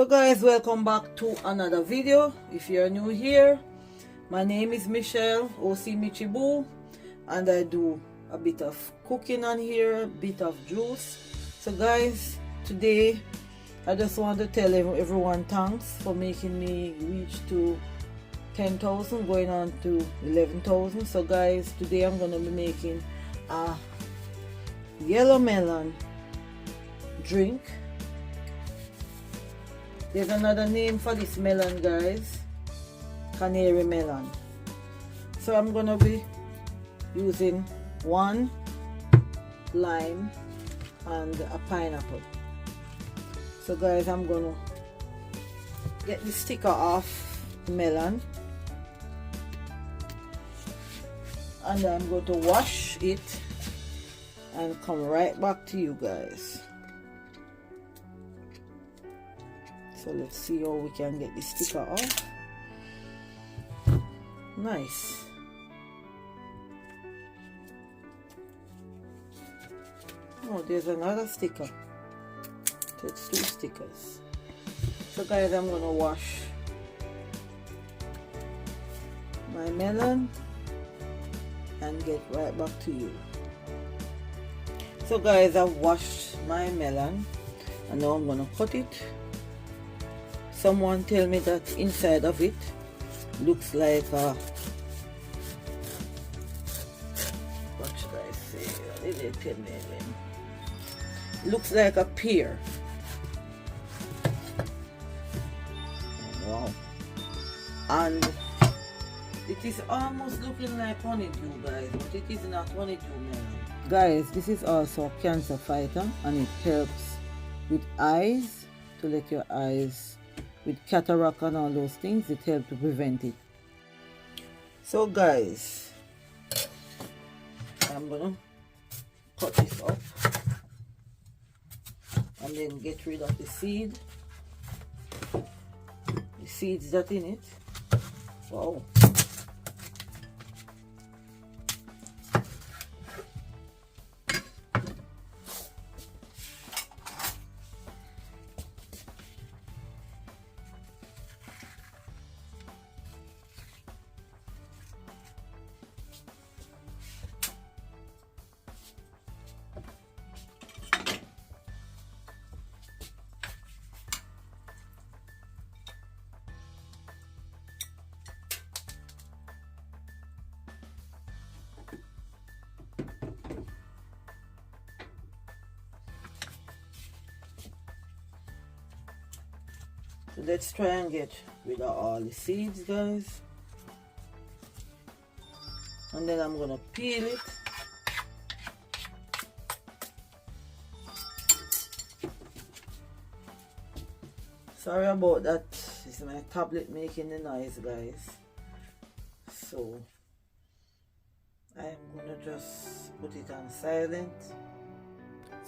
So guys, welcome back to another video. If you're new here, my name is Michelle OC Michibu, and I do a bit of cooking on here, a bit of juice. So guys, today I just want to tell everyone thanks for making me reach to 10,000, going on to 11,000. So guys, today I'm going to be making a yellow melon drink. There's another name for this melon, guys, canary melon. So I'm gonna be using 1 lime and a pineapple. So guys, I'm gonna get the sticker off the melon, and I'm going to wash it and come right back to you guys. So let's see how we can get the sticker off. Nice. Oh, there's another sticker. So it's 2 stickers. So guys, I'm gonna wash my melon and get right back to you. So guys, I've washed my melon and now I'm gonna cut it. Someone tell me that inside of it looks like a, what should I say? What did they tell me again? Looks like a pear. Wow. And it is almost looking like honeydew, guys, but it is not honeydew melon. Guys, this is also a cancer fighter, and it helps with eyes, to let your eyes, with cataract and all those things, it helps to prevent it. So guys, I'm gonna cut this up and then get rid of the seeds that in it. Wow. So let's try and get rid of all the seeds, guys. And then I'm gonna peel it. Sorry about that. This is my tablet making the noise, guys. So I'm gonna just put it on silent.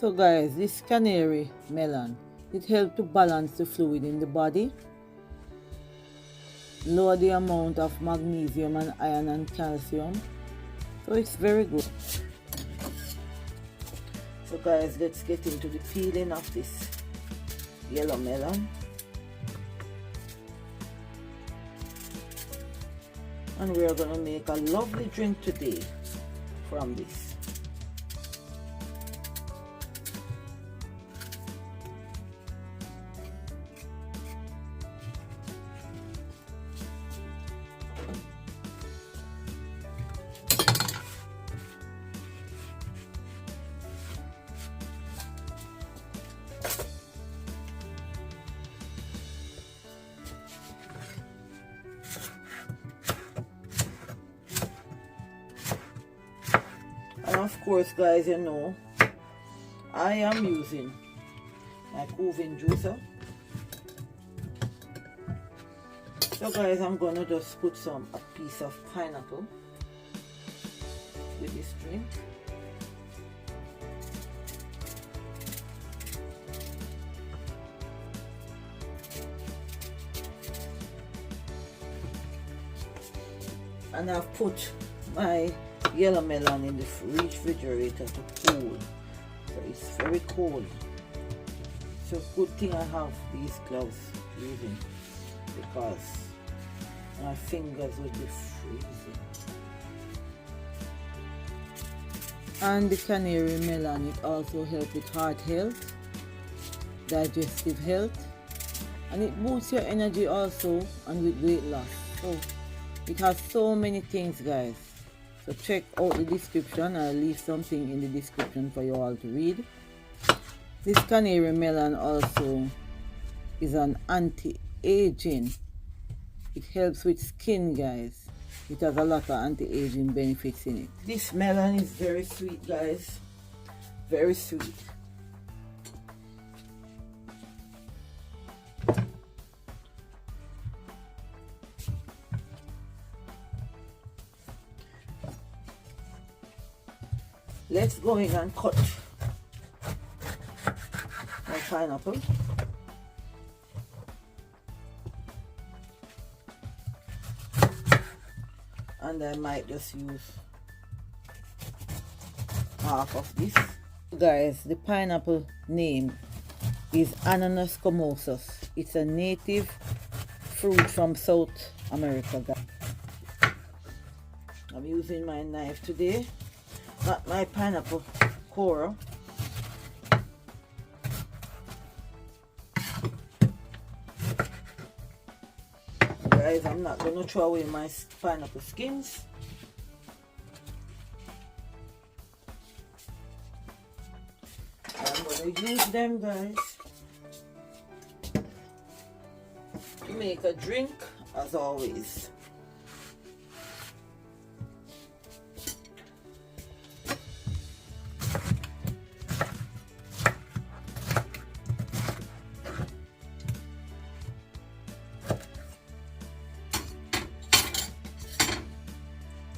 So guys, this canary melon, it helps to balance the fluid in the body, lower the amount of magnesium and iron and calcium. So it's very good. So guys, let's get into the peeling of this yellow melon. And we are going to make a lovely drink today from this. And of course, guys, you know, I am using my Cucumis juicer. So guys, I'm gonna just put a piece of pineapple with this drink. And I've put my yellow melon in the refrigerator to cool, so it's very cold. So good thing I have these gloves. using because my fingers would be freezing. And the canary melon, it also helps with heart health, digestive health, and it boosts your energy also, and with weight loss. So it has so many things, guys. So check out the description. I'll leave something in the description for you all to read. This canary melon also is an anti-aging. It helps with skin, guys. It has a lot of anti-aging benefits in it. This melon is very sweet, guys. Very sweet. Let's go in and cut my pineapple. And I might just use half of this. Guys, the pineapple name is Ananas Comosus. It's a native fruit from South America. I'm using my knife today, not my pineapple core. Guys, I'm not going to throw away my pineapple skins. I'm going to use them, guys, to make a drink, as always.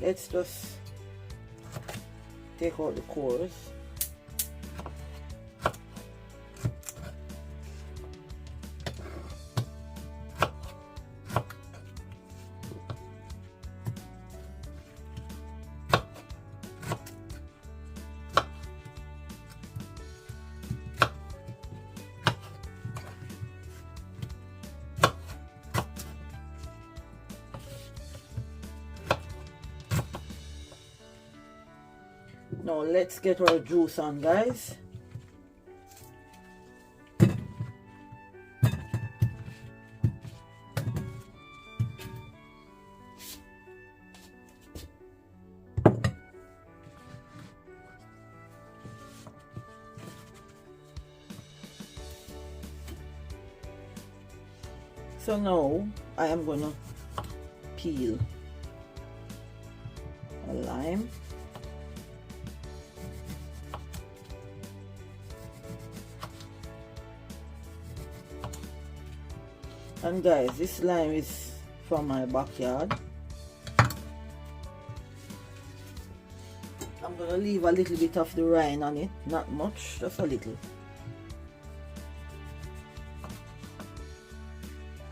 Let's just take out the cores. Now let's get our juice on, guys. So now I am gonna peel a lime. And guys, this lime is from my backyard. I'm gonna leave a little bit of the rind on it, not much, just a little.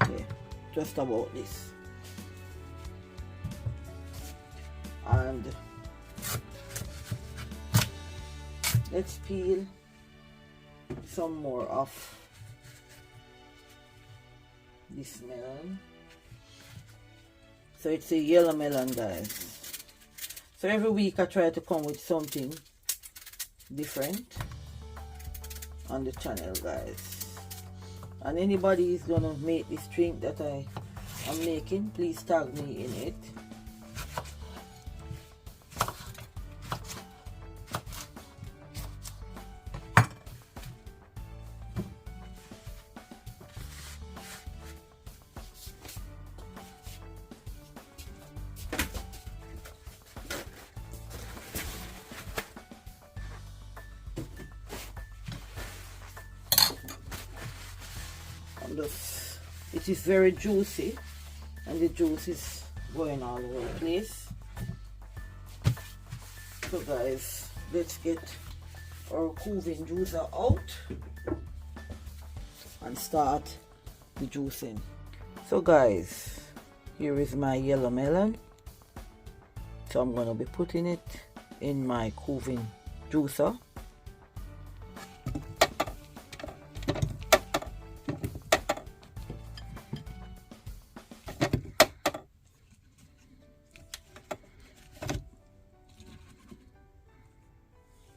Okay, just about this. And let's peel some more off this melon. So it's a yellow melon, guys. So every week I try to come with something different on the channel, guys. And anybody is gonna make this drink that I am making, please tag me in it. It is very juicy and the juice is going all over the place. So guys, let's get our cooling juicer out and start the juicing. So guys, here is my yellow melon. So I'm going to be putting it in my cooling juicer.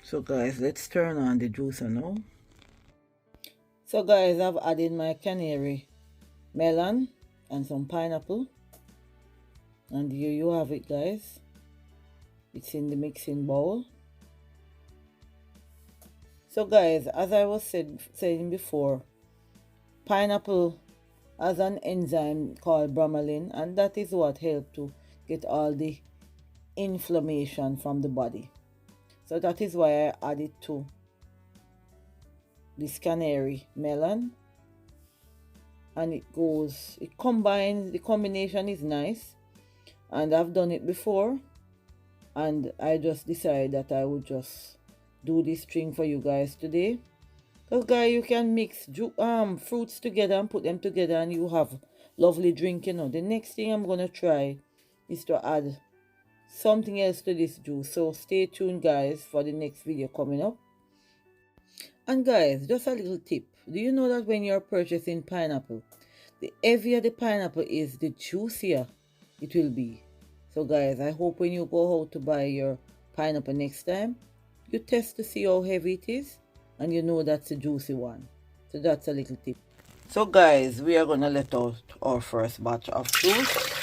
So guys, let's turn on the juicer now. So guys, I've added my canary melon and some pineapple, and here you have it guys. It's in the mixing bowl. So guys, as I was saying before, pineapple has an enzyme called bromelain, and that is what helps to get all the inflammation from the body. So that is why I added to this canary melon, and it combines, the combination is nice, and I've done it before, and I just decided that I would just do this drink for you guys today. Because guys, you can mix fruits together and put them together and you have lovely drink, you know. The next thing I'm gonna try is to add something else to this juice, so stay tuned guys for the next video coming up. And guys, just a little tip, do you know that when you're purchasing pineapple, the heavier the pineapple is, the juicier it will be. So guys, I hope when you go out to buy your pineapple next time, you test to see how heavy it is, and you know that's a juicy one. So that's a little tip. So guys, we are gonna let out our first batch of juice.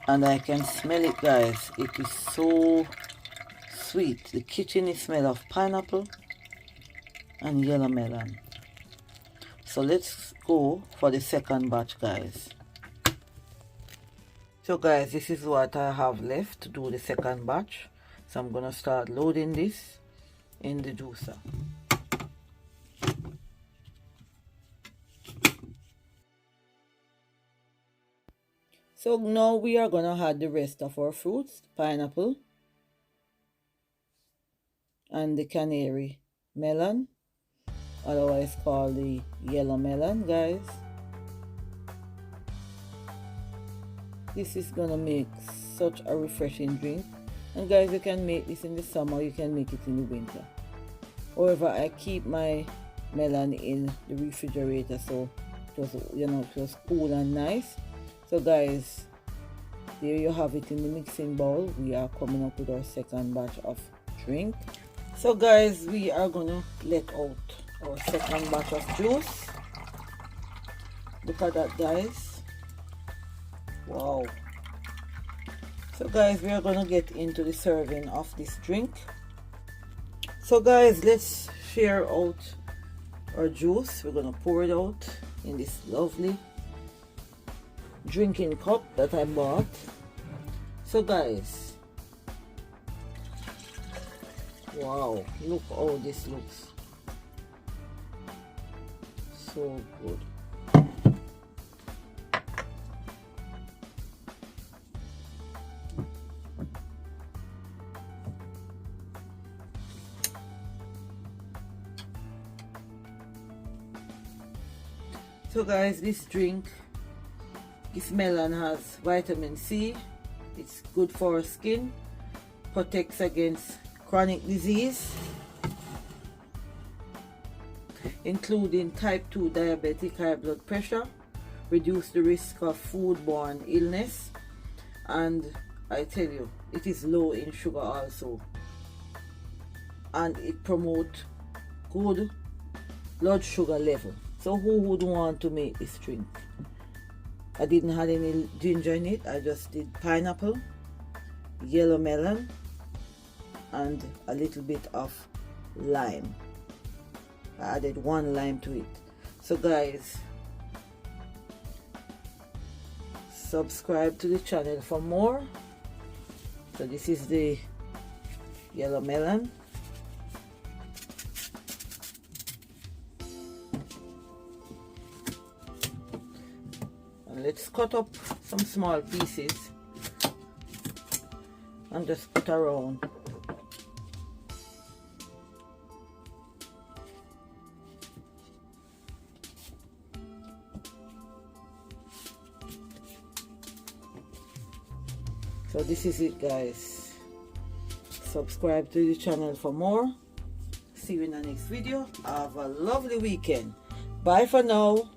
And I can smell it guys, it is so sweet. The kitchen smell of pineapple and yellow melon. So let's go for the second batch guys. So guys, this is what I have left to do the second batch. So I'm gonna start loading this in the juicer. So now we are gonna add the rest of our fruits, pineapple and the canary melon, otherwise called the yellow melon guys. This is gonna make such a refreshing drink, and guys, you can make this in the summer, you can make it in the winter. However, I keep my melon in the refrigerator, so it was, you know, it was cool and nice. So guys, there you have it in the mixing bowl. We are coming up with our second batch of drink. So guys, we are gonna let out our second batch of juice. Look at that guys, wow. So guys, we are gonna get into the serving of this drink. So guys, let's share out our juice. We're gonna pour it out in this lovely drinking cup that I bought. So guys, wow, look how this looks, so good. So guys, this drink, this melon has vitamin C, it's good for our skin, protects against chronic disease, including type 2 diabetic high blood pressure, reduce the risk of foodborne illness, and I tell you, it is low in sugar also, and it promotes good blood sugar level. So who would want to make this drink? I didn't have any ginger in it, I just did pineapple, yellow melon, and a little bit of lime. I added 1 lime to it. So guys, subscribe to the channel for more. So this is the yellow melon. And let's cut up some small pieces and just put around. So this is it guys. Subscribe to the channel for more. See you in the next video. Have a lovely weekend. Bye for now.